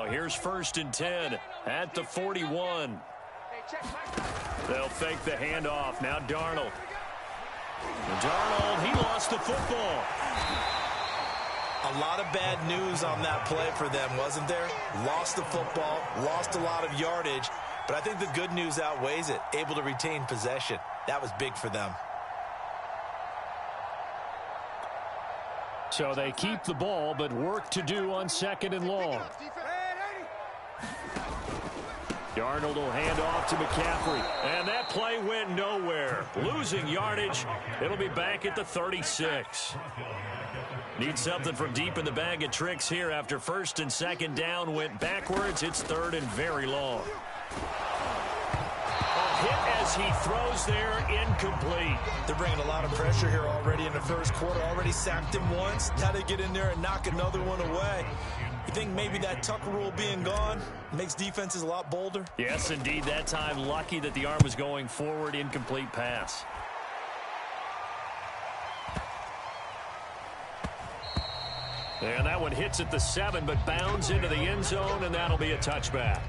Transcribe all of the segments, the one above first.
Here's 1st and 10 at the 41. They'll fake the handoff. Now Darnold. Darnold, he lost the football. A lot of bad news on that play for them, wasn't there? Lost the football, lost a lot of yardage, but I think the good news outweighs it. Able to retain possession. That was big for them. So they keep the ball, but work to do on 2nd and long. Darnold will hand off to McCaffrey. And that play went nowhere. Losing yardage. It'll be back at the 36. Need something from deep in the bag of tricks here after 1st and 2nd down went backwards. It's 3rd and very long. Hit as he throws there, incomplete. They're bringing a lot of pressure here already in the 1st quarter. Already sacked him once. Now they get in there and knock another one away. You think maybe that Tucker rule being gone makes defenses a lot bolder? Yes, indeed. That time, lucky that the arm was going forward. Incomplete pass. And that one hits at the 7, but bounds into the end zone, and that'll be a touchback.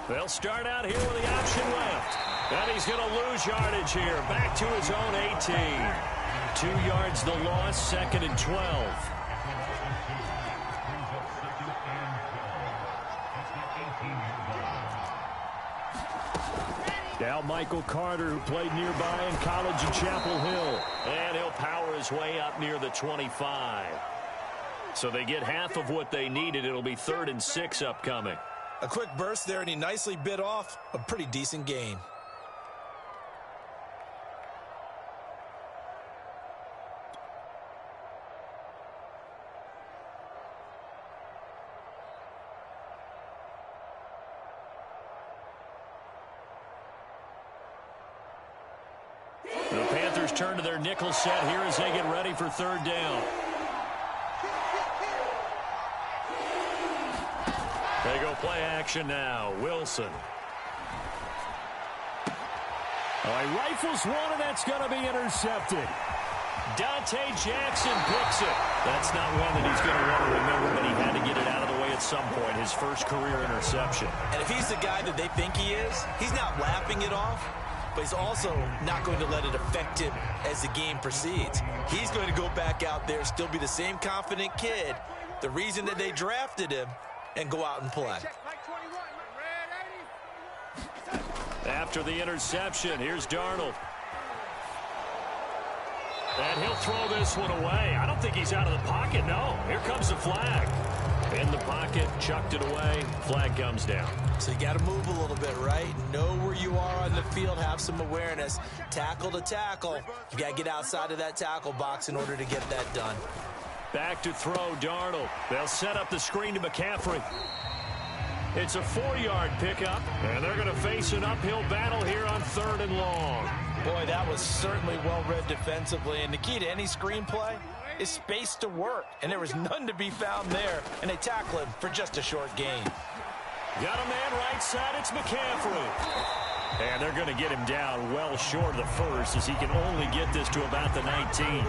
They'll start out here with the option left. And he's going to lose yardage here. Back to his own 18. 2 yards the loss, 2nd and 12. Now Michael Carter, who played nearby in college in Chapel Hill. And he'll power his way up near the 25. So they get half of what they needed. It'll be 3rd and 6 upcoming. A quick burst there, and he nicely bit off a pretty decent gain. The Panthers turn to their nickel set here as they get ready for 3rd down. They go play action now. Wilson. He rifles one, and that's going to be intercepted. Dante Jackson picks it. That's not one that he's going to want to remember, but he had to get it out of the way at some point. His first career interception. And if he's the guy that they think he is, he's not laughing it off, but he's also not going to let it affect him as the game proceeds. He's going to go back out there, still be the same confident kid, the reason that they drafted him, and go out and play. After the interception, here's Darnold. And he'll throw this one away. I don't think he's out of the pocket, no. Here comes the flag. In the pocket, chucked it away. Flag comes down. So you got to move a little bit, right? Know where you are on the field, have some awareness. Tackle to tackle. You got to get outside of that tackle box in order to get that done. Back to throw, Darnold. They'll set up the screen to McCaffrey. It's a 4-yard pickup, and they're going to face an uphill battle here on 3rd and long. Boy, that was certainly well-read defensively, and the key to any screenplay is space to work, and there was none to be found there, and they tackle him for just a short gain. Got a man right side, it's McCaffrey. And they're going to get him down well short of the first, as he can only get this to about the 19.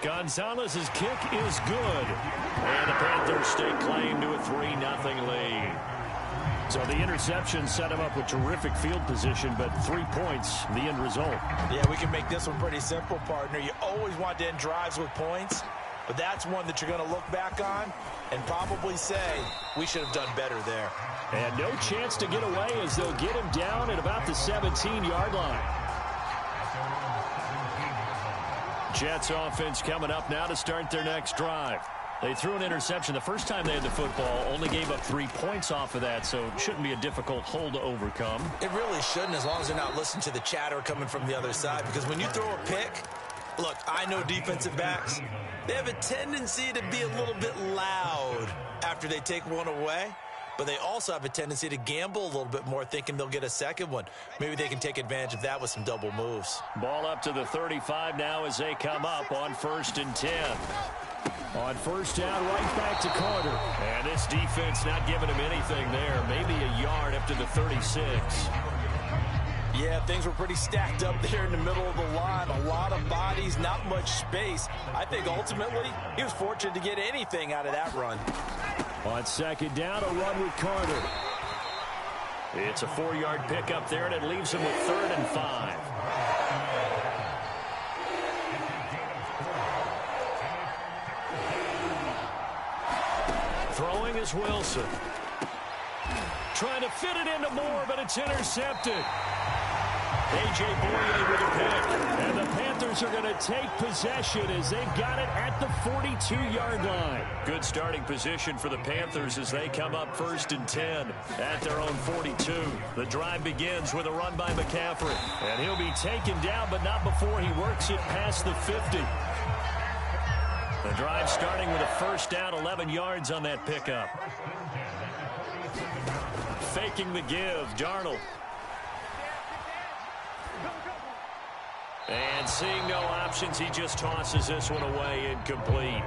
Gonzalez's kick is good. And the Panthers stake claim to a 3-0 lead. So the interception set him up with terrific field position, but 3 points, the end result. Yeah, we can make this one pretty simple, partner. You always want to end drives with points, but that's one that you're going to look back on and probably say, we should have done better there. And no chance to get away as they'll get him down at about the 17-yard line. Jets offense coming up now to start their next drive. They threw an interception the first time they had the football, only gave up 3 points off of that, so it shouldn't be a difficult hole to overcome. It really shouldn't, as long as they're not listening to the chatter coming from the other side, because when you throw a pick, look, I know defensive backs, they have a tendency to be a little bit loud after they take one away. but they also have a tendency to gamble a little bit more, thinking they'll get a second one. Maybe they can take advantage of that with some double moves. Ball up to the 35 now as they come up on 1st and 10. On 1st down, right back to Carter. And this defense not giving him anything there. Maybe a yard up to the 36. Yeah, things were pretty stacked up there in the middle of the line. A lot of bodies, not much space. I think ultimately he was fortunate to get anything out of that run. On 2nd down, a run with Carter. It's a 4-yard pickup there, and it leaves him with 3rd and 5. Throwing is Wilson. Trying to fit it into Moore, but it's intercepted. A.J. Boye with a pick. And the Panthers are going to take possession as they've got it at the 42-yard line. Good starting position for the Panthers as they come up 1st and 10 at their own 42. The drive begins with a run by McCaffrey. And he'll be taken down, but not before he works it past the 50. The drive starting with a 1st down, 11 yards on that pickup. Faking the give, Darnold. And seeing no options, he just tosses this one away, incomplete.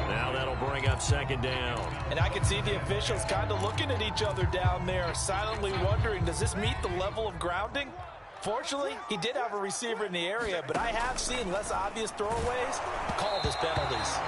Now that'll bring up 2nd down. And I can see the officials kind of looking at each other down there, silently wondering, does this meet the level of grounding? Fortunately, he did have a receiver in the area, but I have seen less obvious throwaways called as penalties.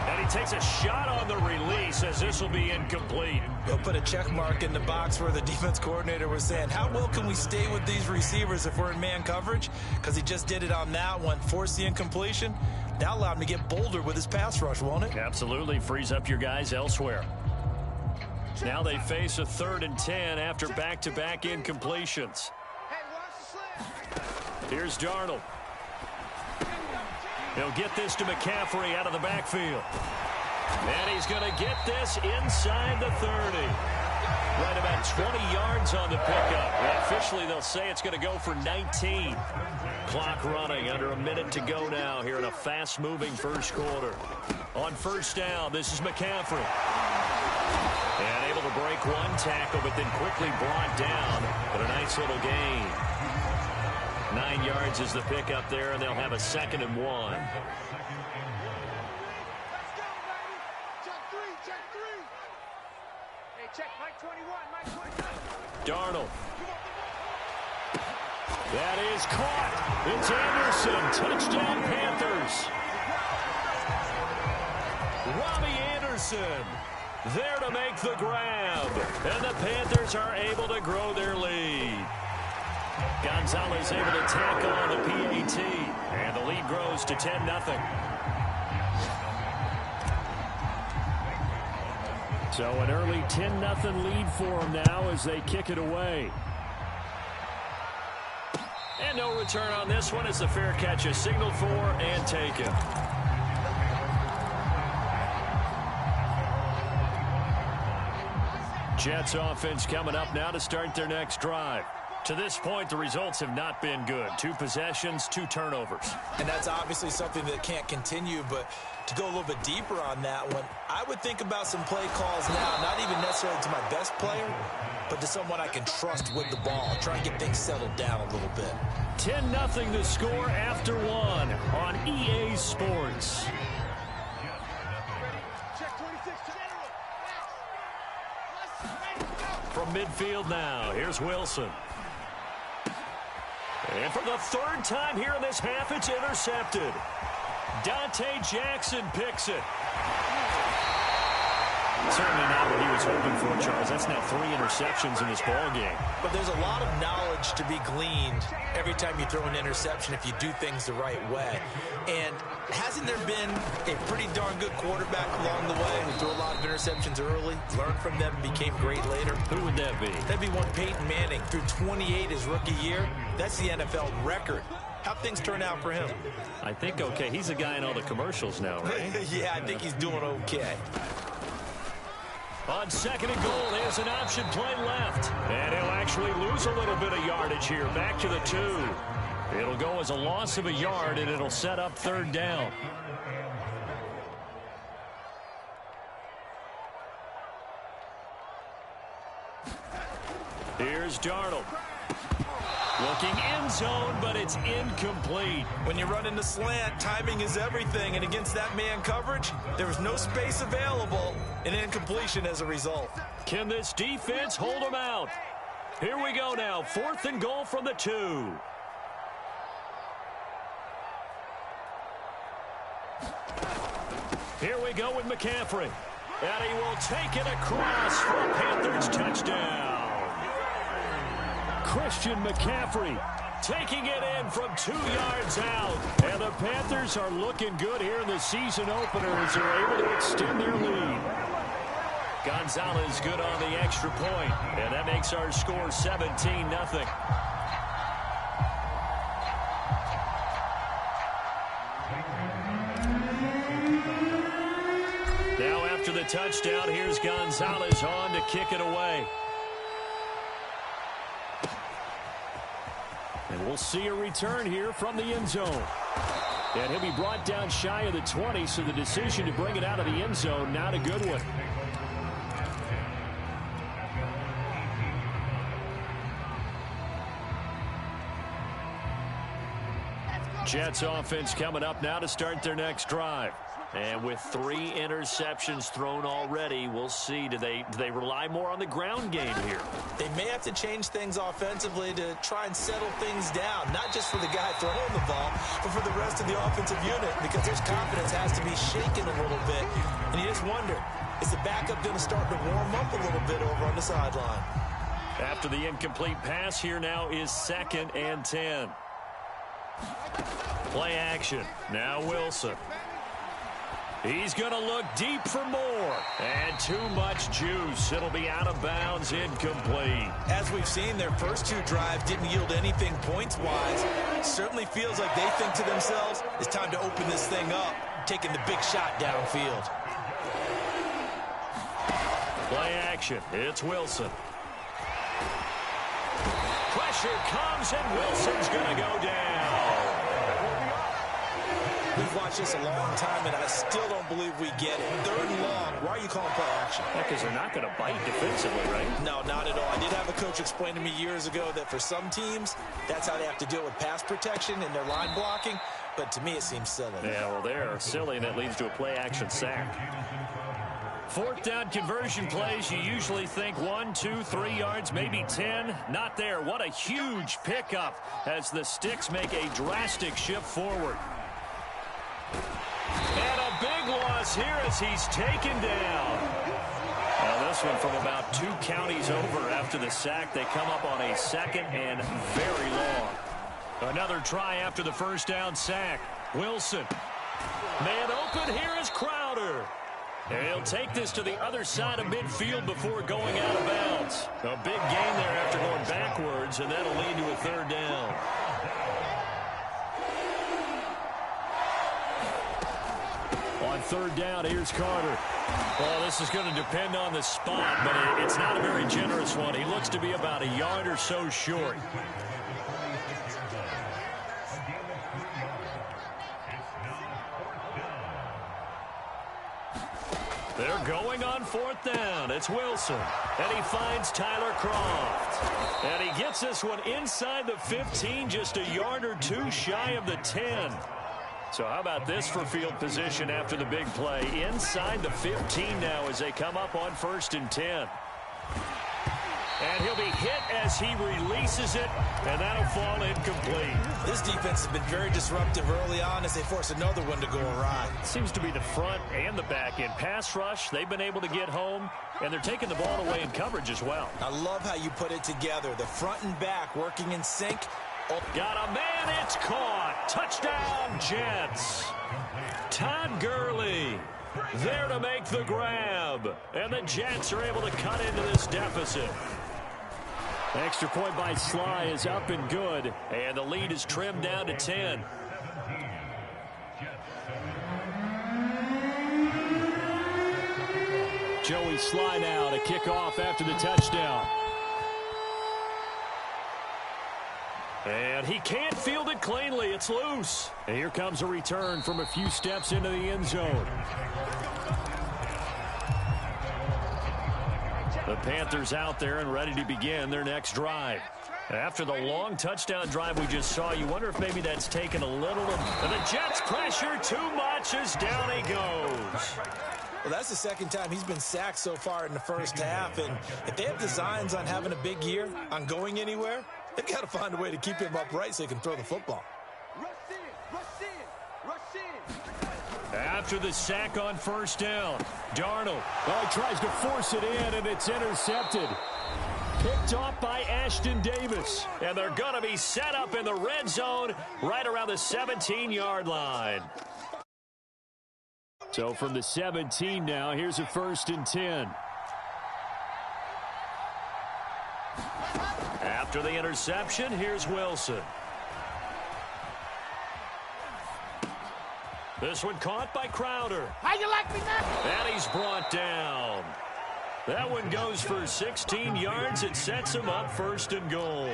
And he takes a shot on the release as this will be incomplete. They'll put a check mark in the box where the defense coordinator was saying, how well can we stay with these receivers if we're in man coverage? Because he just did it on that one, forced the incompletion. That allowed him to get bolder with his pass rush, won't it? Absolutely, frees up your guys elsewhere. Now they face a 3rd and 10 after back-to-back incompletions. Here's Darnold. He'll get this to McCaffrey out of the backfield. And he's going to get this inside the 30. Right about 20 yards on the pickup. Well, officially, they'll say it's going to go for 19. Clock running, under a minute to go now here in a fast-moving first quarter. On 1st down, this is McCaffrey. And able to break one tackle, but then quickly brought down. But a nice little gain. 9 yards is the pickup there, and they'll have a 2nd and 1. Darnold. That is caught. It's Anderson. Touchdown, Panthers. Robbie Anderson there to make the grab. And the Panthers are able to grow their lead. Gonzalez able to tackle on the PAT. And the lead grows to 10-0. So an early 10-0 lead for them now as they kick it away. And no return on this one as the fair catch is signaled for and taken. Jets offense coming up now to start their next drive. To this point, the results have not been good. 2 possessions, 2 turnovers. And that's obviously something that can't continue, but to go a little bit deeper on that one, I would think about some play calls now, not even necessarily to my best player, but to someone I can trust with the ball. Try and get things settled down a little bit. 10-0 the score after 1 on EA Sports. From midfield now, here's Wilson. And for the 3rd time here in this half, it's intercepted. Dante Jackson picks it. Certainly not what he was hoping for, Charles. That's now 3 interceptions in this ballgame. But there's a lot of knowledge to be gleaned every time you throw an interception if you do things the right way. And hasn't there been a pretty darn good quarterback along the way who threw a lot of interceptions early, learned from them, and became great later? Who would that be? That'd be one Peyton Manning. Threw 28 his rookie year. That's the NFL record. How'd things turn out for him? I think okay. He's a guy in all the commercials now, right? Yeah, I think he's doing okay. On 2nd and goal, there's an option play left. And he'll actually lose a little bit of yardage here. Back to the 2. It'll go as a loss of a yard, and it'll set up 3rd down. Here's Darnold. Looking end zone, but it's incomplete. When you run into slant, timing is everything. And against that man coverage, there was no space available. An incompletion as a result. Can this defense hold them out? Here we go now. 4th and goal from the 2. Here we go with McCaffrey. And he will take it across for a Panthers touchdown. Christian McCaffrey taking it in from 2 yards out. And the Panthers are looking good here in the season opener as they're able to extend their lead. Gonzalez good on the extra point, and that makes our score 17-0. Now after the touchdown, here's Gonzalez on to kick it away. And we'll see a return here from the end zone. And he'll be brought down shy of the 20, so the decision to bring it out of the end zone, not a good one. Jets offense coming up now to start their next drive. And with 3 interceptions thrown already, we'll see. Do they rely more on the ground game here? They may have to change things offensively to try and settle things down, not just for the guy throwing the ball, but for the rest of the offensive unit, because their confidence has to be shaken a little bit. And you just wonder, is the backup going to start to warm up a little bit over on the sideline? After the incomplete pass, here now is 2nd and 10. Play action. Now Wilson. He's going to look deep for more. And too much juice. It'll be out of bounds, incomplete. As we've seen, their first 2 drives didn't yield anything points-wise. Certainly feels like they think to themselves, it's time to open this thing up, taking the big shot downfield. Play action. It's Wilson. Pressure comes, and Wilson's going to go down. We've watched this a long time, and I still don't believe we get it. 3rd and long. Why are you calling play action? Because they're not going to bite defensively, right? No, not at all. I did have a coach explain to me years ago that for some teams, that's how they have to deal with pass protection and their line blocking. But to me, it seems silly. Yeah, well, they're silly, and that leads to a play action sack. 4th down conversion plays, you usually think 1, 2, 3 yards, maybe 10. Not there. What a huge pickup as the Sticks make a drastic shift forward. And a big loss here as he's taken down. Now this one from about 2 counties over after the sack. They come up on a 2nd and very long. Another try after the first down sack. Wilson. Man open, here is Crowder. And he'll take this to the other side of midfield before going out of bounds. A big gain there after going backwards, and that'll lead to a 3rd down. On 3rd down, here's Carter. Well, this is going to depend on the spot, but it's not a very generous one. He looks to be about a yard or so short. They're going on 4th down. It's Wilson. And he finds Tyler Kroft. And he gets this one inside the 15, just a yard or 2 shy of the 10. So how about this for field position after the big play? Inside the 15 now as they come up on 1st and 10. And he'll be hit as he releases it, and that'll fall incomplete. This defense has been very disruptive early on as they force another one to go awry. Seems to be the front and the back end. Pass rush, they've been able to get home, and they're taking the ball away in coverage as well. I love how you put it together. The front and back working in sync. Got a man, it's caught. Touchdown, Jets. Todd Gurley there to make the grab. And the Jets are able to cut into this deficit. Extra point by Sly is up and good. And the lead is trimmed down to 10. Joey Sly now to kick off after the touchdown. And he can't field it cleanly. It's loose. And here comes a return from a few steps into the end zone. The Panthers out there and ready to begin their next drive. After the long touchdown drive we just saw, you wonder if maybe that's taken a little of the Jets' pressure too much as down he goes. Well, that's the second time he's been sacked so far in the first half, and if they have designs on having a big year, on going anywhere, they've got to find a way to keep him upright so he can throw the football. After the sack on first down, Darnold tries to force it in, and it's intercepted. Picked off by Ashton Davis. And they're going to be set up in the red zone right around the 17-yard line. So from the 17 now, here's a 1st and 10. After the interception, here's Wilson. This one caught by Crowder. How you like me now? And he's brought down. That one goes for 16 yards. It sets him up 1st and goal.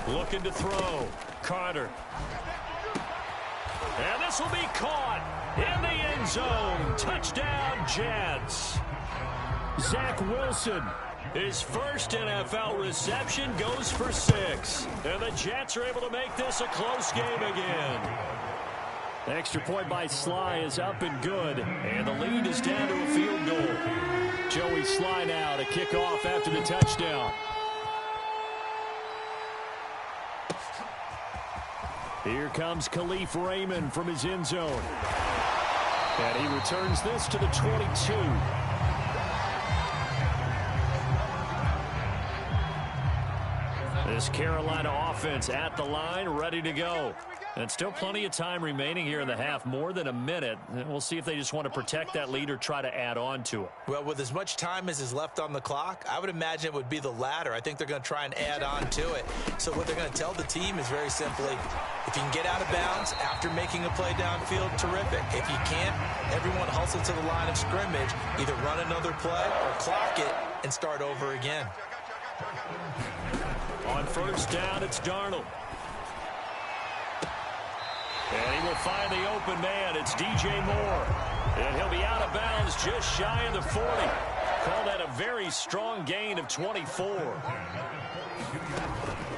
Looking to throw. Carter. And this will be caught in the end zone. Touchdown, Jets. Zach Wilson, his first NFL reception, goes for 6. And the Jets are able to make this a close game again. The extra point by Sly is up and good. And the lead is down to a field goal. Joey Sly now to kick off after the touchdown. Here comes Khalif Raymond from his end zone. And he returns this to the 22. This Carolina offense at the line, ready to go. And still plenty of time remaining here in the half, more than a minute. And we'll see if they just want to protect that lead or try to add on to it. Well, with as much time as is left on the clock, I would imagine it would be the latter. I think they're going to try and add on to it. So what they're going to tell the team is very simply, if you can get out of bounds after making a play downfield, terrific. If you can't, everyone hustle to the line of scrimmage, either run another play or clock it and start over again. On first down, it's Darnold. And he will find the open man. It's DJ Moore. And he'll be out of bounds just shy of the 40. Call that a very strong gain of 24.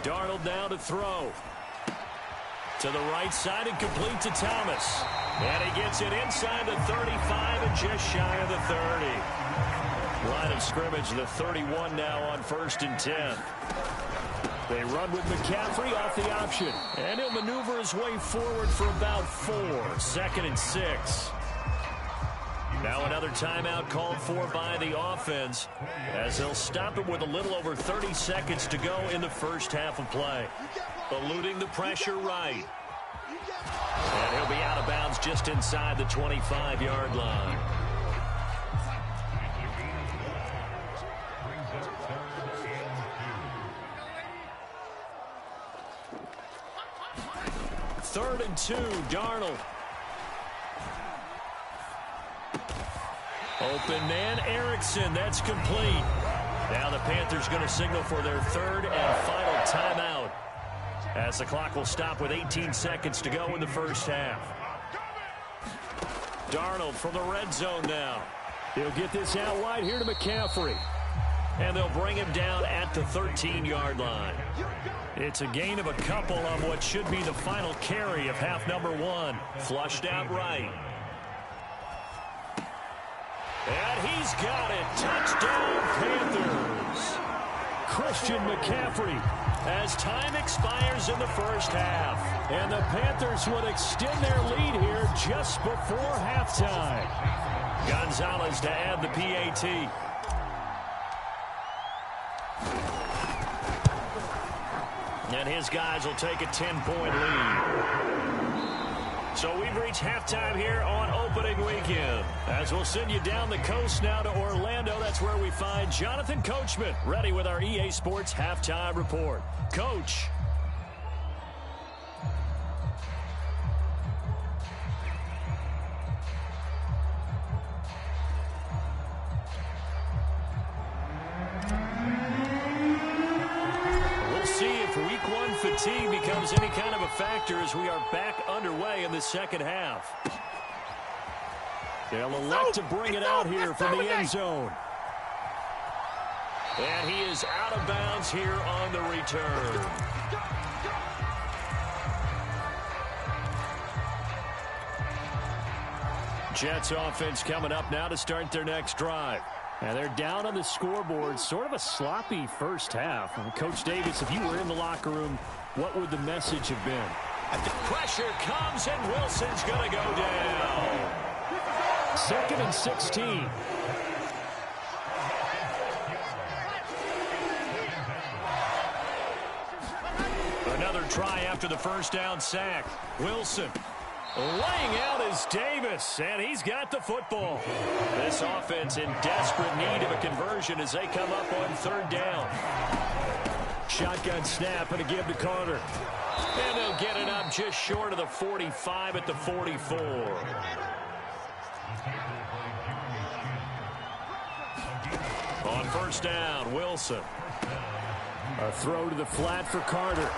Darnold now to throw. To the right side and complete to Thomas. And he gets it inside the 35 and just shy of the 30. Line of scrimmage, the 31 now on 1st and 10. They run with McCaffrey off the option. And he'll maneuver his way forward for about 4. 2nd and 6. Now another timeout called for by the offense as they'll stop it with a little over 30 seconds to go in the first half of play. Eluding the pressure right. And he'll be out of bounds just inside the 25-yard line. Third and 2, Darnold. Open man, Erickson. That's complete. Now the Panthers going to signal for their 3rd and final timeout as the clock will stop with 18 seconds to go in the first half. Darnold from the red zone now. He'll get this out wide here to McCaffrey. And they'll bring him down at the 13-yard line. It's a gain of a couple on what should be the final carry of half number 1. Flushed out right. And he's got it. Touchdown, Panthers. Christian McCaffrey as time expires in the first half. And the Panthers would extend their lead here just before halftime. Gonzalez to add the PAT. And his guys will take a 10-point lead. So we've reached halftime here on opening weekend. As we'll send you down the coast now to Orlando. That's where we find Jonathan Coachman ready with our EA Sports Halftime Report. Coach. fatigue becomes any kind of a factor as we are back underway in the second half. They'll elect to bring it out here from the end zone. And he is out of bounds here on the return. Jets offense coming up now to start their next drive. And they're down on the scoreboard, sort of a sloppy first half. And Coach Davis, if you were in the locker room, what would the message have been? The pressure comes, and Wilson's going to go down. 2nd and 16. Another try after the first down sack. Wilson laying out is Davis, and he's got the football. This offense in desperate need of a conversion as they come up on 3rd down. Shotgun snap and a give to Carter. And they'll get it up just short of the 45 at the 44. On 1st down, Wilson. A throw to the flat for Carter.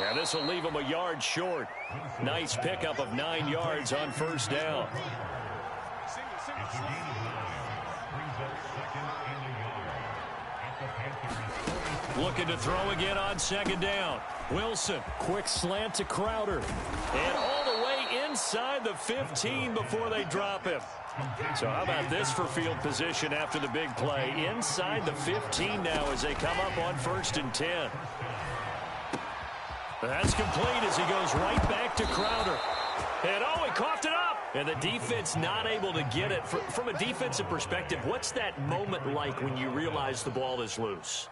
And this will leave him a yard short. Nice pickup of 9 yards on 1st down. Looking to throw again on 2nd down. Wilson, quick slant to Crowder. And all the way inside the 15 before they drop him. So how about this for field position after the big play? Inside the 15 now as they come up on 1st and 10. That's complete as he goes right back to Crowder. And oh, he coughed it up. And the defense not able to get it. From a defensive perspective, what's that moment like when you realize the ball is loose?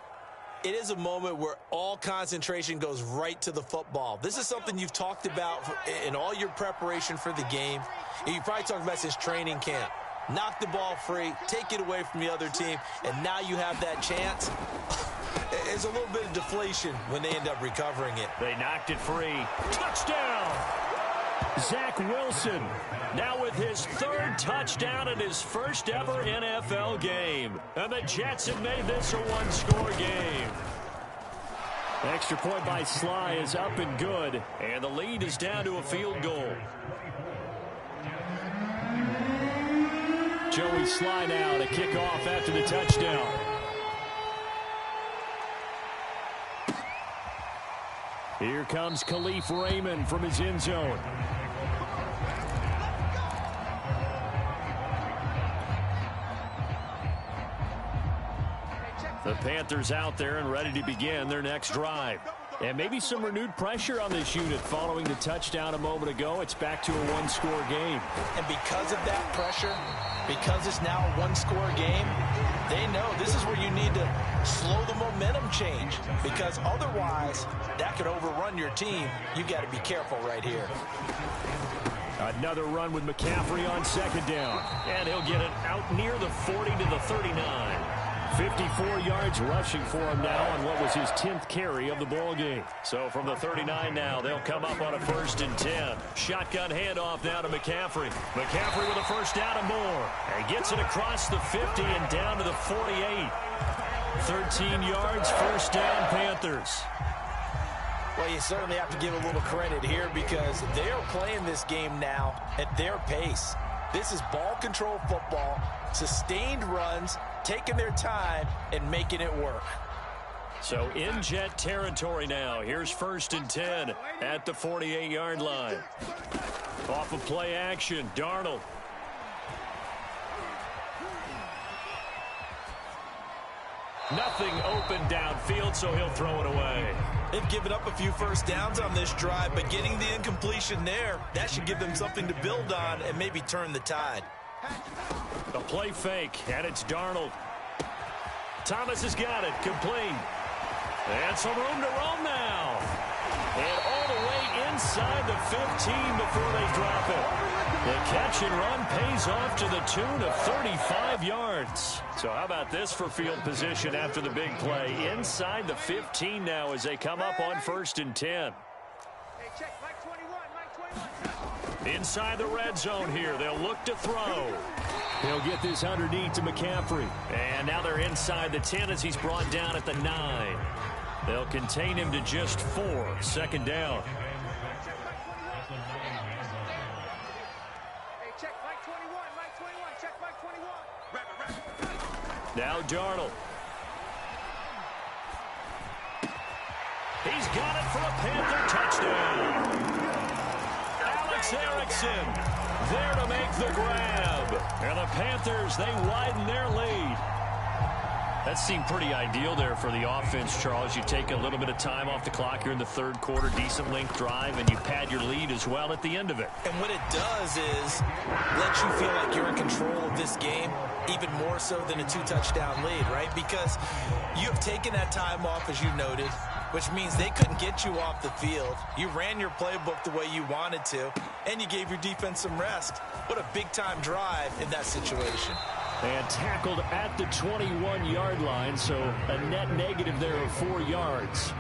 It is a moment where all concentration goes right to the football. This is something you've talked about in all your preparation for the game. And you probably talked about since training camp. Knock the ball free, take it away from the other team, and now you have that chance. It's a little bit of deflation when they end up recovering it. They knocked it free. Touchdown! Zach Wilson now with his 3rd touchdown in his first ever NFL game. And the Jets have made this a 1-score game. Extra point by Sly is up and good. And the lead is down to a field goal. Joey Sly now to kick off after the touchdown. Here comes Khalif Raymond from his end zone. The Panthers out there and ready to begin their next drive. And maybe some renewed pressure on this unit following the touchdown a moment ago. It's back to a 1-score game. And because of that pressure, because it's now a 1-score game, they know this is where you need to slow the momentum change, because otherwise that could overrun your team. You got to be careful right here. Another run with McCaffrey on 2nd down. And he'll get it out near the 40 to the 39. 54 yards rushing for him now on what was his 10th carry of the ball game. So from the 39 now, they'll come up on a 1st and 10. Shotgun handoff now to McCaffrey. McCaffrey with a 1st down and more. And gets it across the 50 and down to the 48. 13 yards, 1st down, Panthers. Well, you certainly have to give a little credit here because they're playing this game now at their pace. This is ball control football, sustained runs, taking their time and making it work. So in Jet territory now. Here's 1st and 10 at the 48-yard line. Off of play action, Darnold. Nothing open downfield, so he'll throw it away. They've given up a few 1st downs on this drive, but getting the incompletion there, that should give them something to build on and maybe turn the tide. A play fake, and it's Darnold. Thomas has got it, complete. And some room to roam now. And all the way inside the 15 before they drop it. The catch and run pays off to the tune of 35 yards. So how about this for field position after the big play? Inside the 15 now as they come up on 1st and 10. Inside the red zone here. They'll look to throw. He'll get this underneath to McCaffrey. And now they're inside the 10 as he's brought down at the 9. They'll contain him to just 4. 2nd down. Now Darnold. He's got it for a Panther touchdown. Alex Erickson there to make the grab. And the Panthers, they widen their lead. That seemed pretty ideal there for the offense, Charles. You take a little bit of time off the clock here in the 3rd quarter, decent length drive, and you pad your lead as well at the end of it. And what it does is let you feel like you're in control of this game, even more so than a 2-touchdown lead, right? Because you have taken that time off, as you noted, which means they couldn't get you off the field. You ran your playbook the way you wanted to, and you gave your defense some rest. What a big-time drive in that situation. And tackled at the 21-yard line, so a net negative there of 4 yards.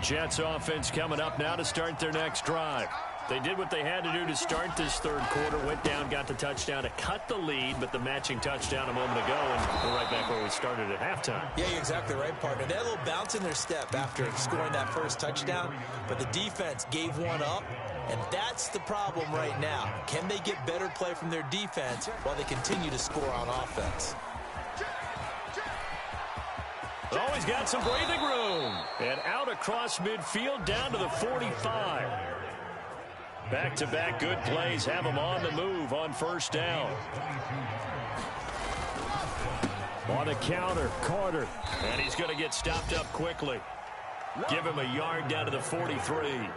Jets offense coming up now to start their next drive. They did what they had to do to start this 3rd quarter, went down, got the touchdown to cut the lead, but the matching touchdown a moment ago, and we're right back where we started at halftime. Yeah, you're exactly right, partner. They had a little bounce in their step after scoring that first touchdown, but the defense gave one up, and that's the problem right now. Can they get better play from their defense while they continue to score on offense? Always got some breathing room. And out across midfield down to the 45. Back-to-back good plays have them on the move on 1st down. On the counter, Carter. And he's going to get stopped up quickly. Give him a yard down to the 43.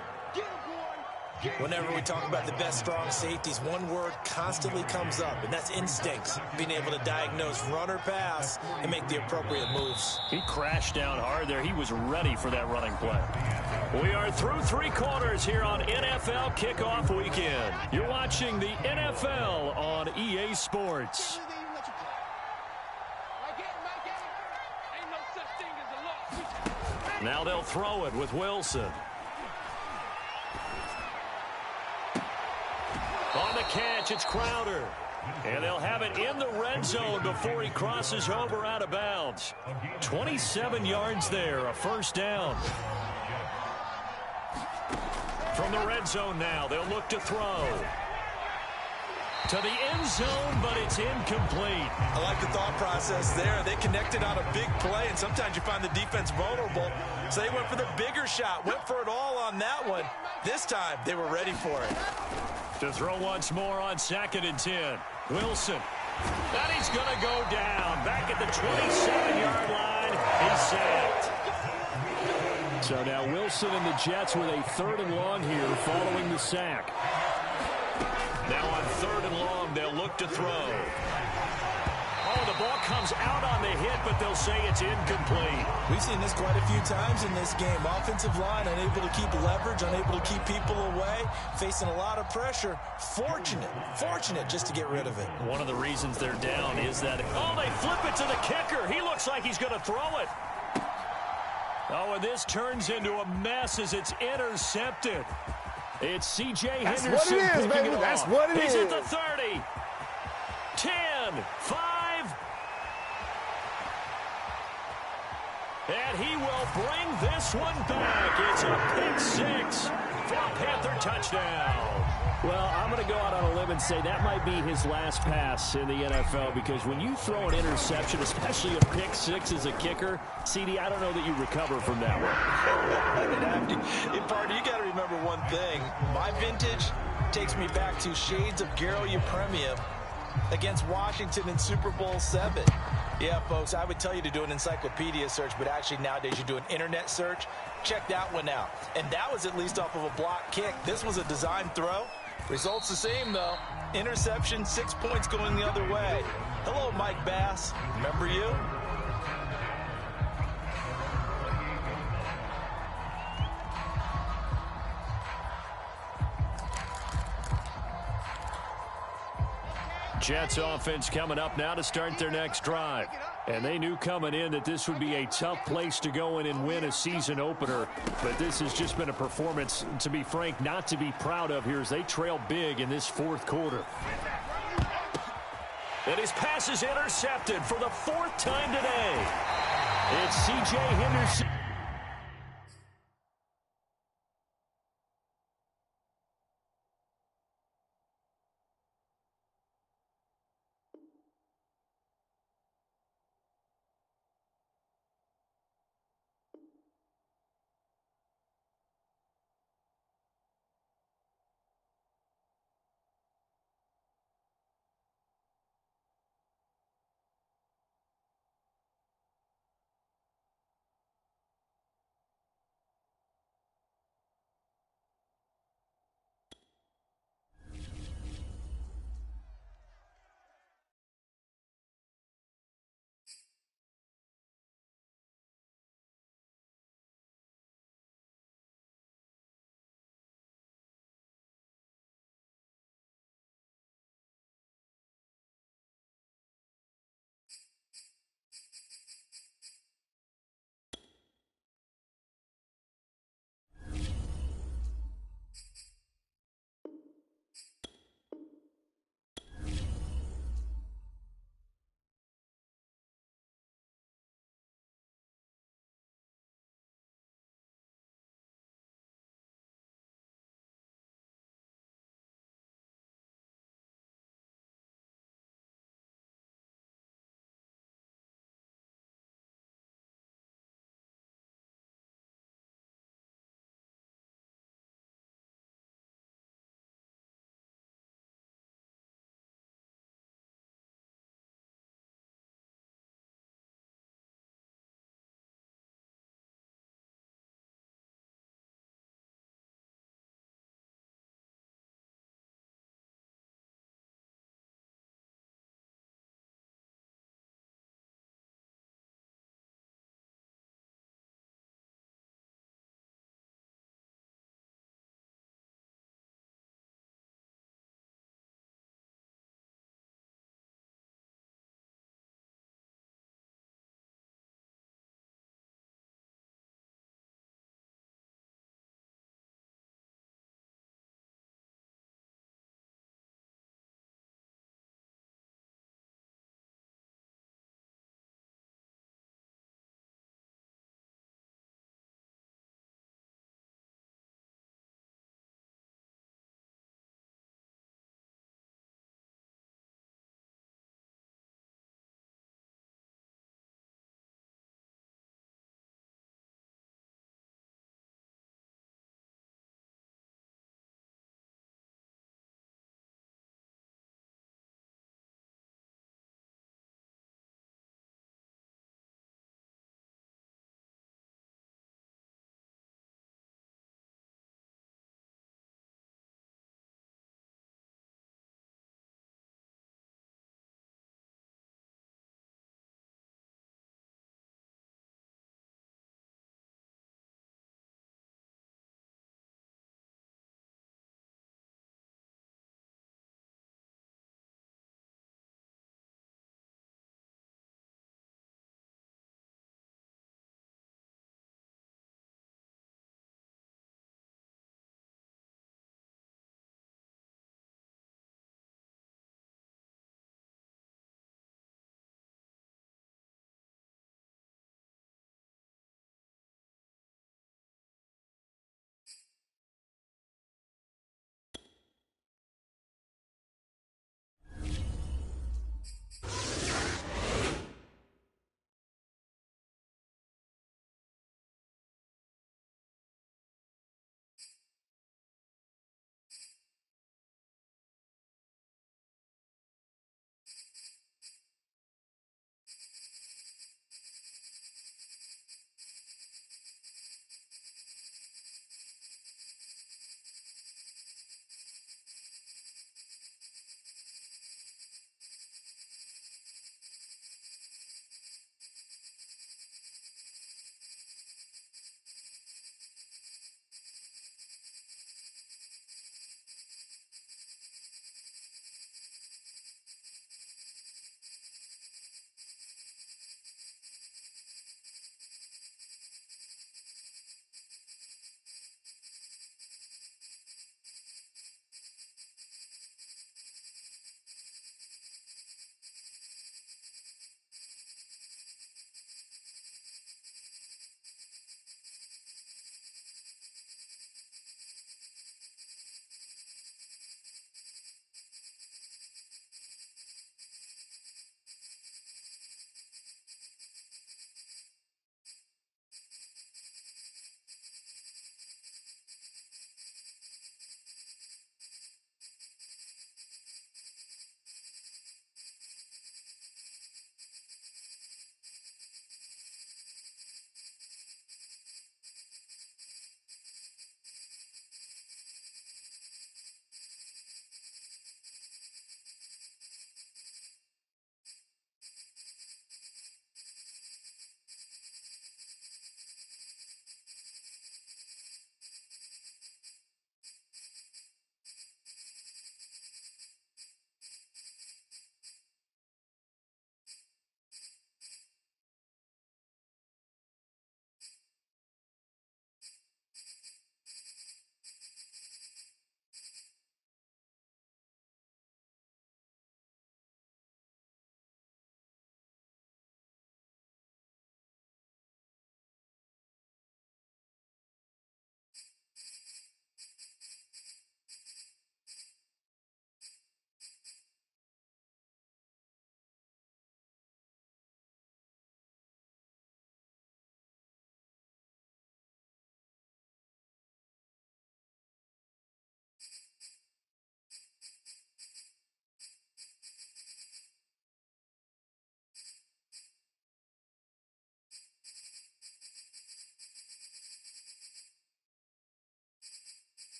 Whenever we talk about the best strong safeties, one word constantly comes up, and that's instincts. Being able to diagnose run or pass and make the appropriate moves. He crashed down hard there. He was ready for that running play. We are through 3 quarters here on NFL Kickoff Weekend. You're watching the NFL on EA Sports. Now they'll throw it with Wilson. On the catch, it's Crowder. And they'll have it in the red zone before he crosses over out of bounds. 27 yards there, a 1st down. From the red zone now, they'll look to throw. To the end zone, but it's incomplete. I like the thought process there. They connected on a big play, and sometimes you find the defense vulnerable. So they went for the bigger shot, went for it all on that one. This time, they were ready for it. To throw once more on 2nd and 10. Wilson. And he's going to go down. Back at the 27-yard line. He's sacked. So now Wilson and the Jets with a 3rd and long here following the sack. Now on 3rd and long, they'll look to throw. Oh, the ball comes out on the hit, but they'll say it's incomplete. We've seen this quite a few times in this game. Offensive line unable to keep leverage, unable to keep people away, facing a lot of pressure. Fortunate just to get rid of it. One of the reasons they're down is that, oh, they flip it to the kicker. He looks like he's going to throw it. Oh, and this turns into a mess as it's intercepted. It's C.J. Henderson That's what it is, picking baby. it That's off. what it is. He's at the 30. 10, 5. And he will bring this one back. It's a pick 6 for a Panther touchdown. Well, I'm going to go out on a limb and say that might be his last pass in the NFL, because when you throw an interception, especially a pick 6 as a kicker, CD, I don't know that you recover from that one. Partner, you got to remember one thing. My vintage takes me back to shades of Garo Yepremian against Washington in Super Bowl 7. Yeah, folks, I would tell you to do an encyclopedia search, but actually nowadays you do an internet search. Check that one out. And that was at least off of a block kick. This was a design throw. Results the same, though. Interception, 6 points going the other way. Hello, Mike Bass. Remember you? Jets offense coming up now to start their next drive. And they knew coming in that this would be a tough place to go in and win a season opener. But this has just been a performance, to be frank, not to be proud of here as they trail big in this 4th quarter. And his pass is intercepted for the 4th time today. It's C.J. Henderson.